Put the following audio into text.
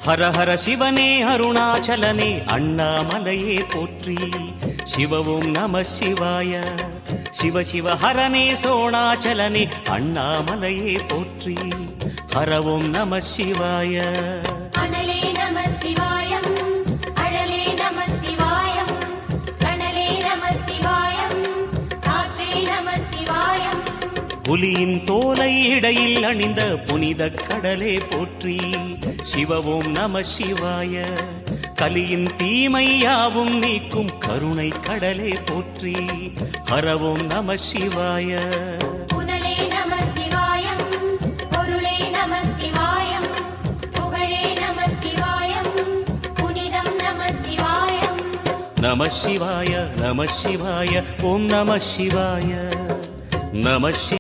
ஹர ஹர சிவனே அருணாச்சலனே அண்ணாமலையே போற்றி. சிவவும் நம சிவாய. சிவ சிவ ஹரனே சோணாச்சலனே அண்ணாமலையே போற்றி. ஹரவும் நம சிவாய. அனலே நம சிவாயம், அழலே நம சிவாயம், கனலே நம சிவாயம், காற்றே நம சிவாயம். புலியின் தோலை இடையில் அணிந்த புனித கடலே போற்றி. சிவவும் நம சிவாய. கலியின் தீமையாவும் நீக்கும் கருணை கடலே போற்றி. ஹரவும் நம சிவாய. புனலே நம சிவாயம், பொருளே நம சிவாயம், புகழே நம சிவாயம், புனிதம் நம சிவாயம். நம சிவாய நம சிவாய ஓம் நம சிவாய நம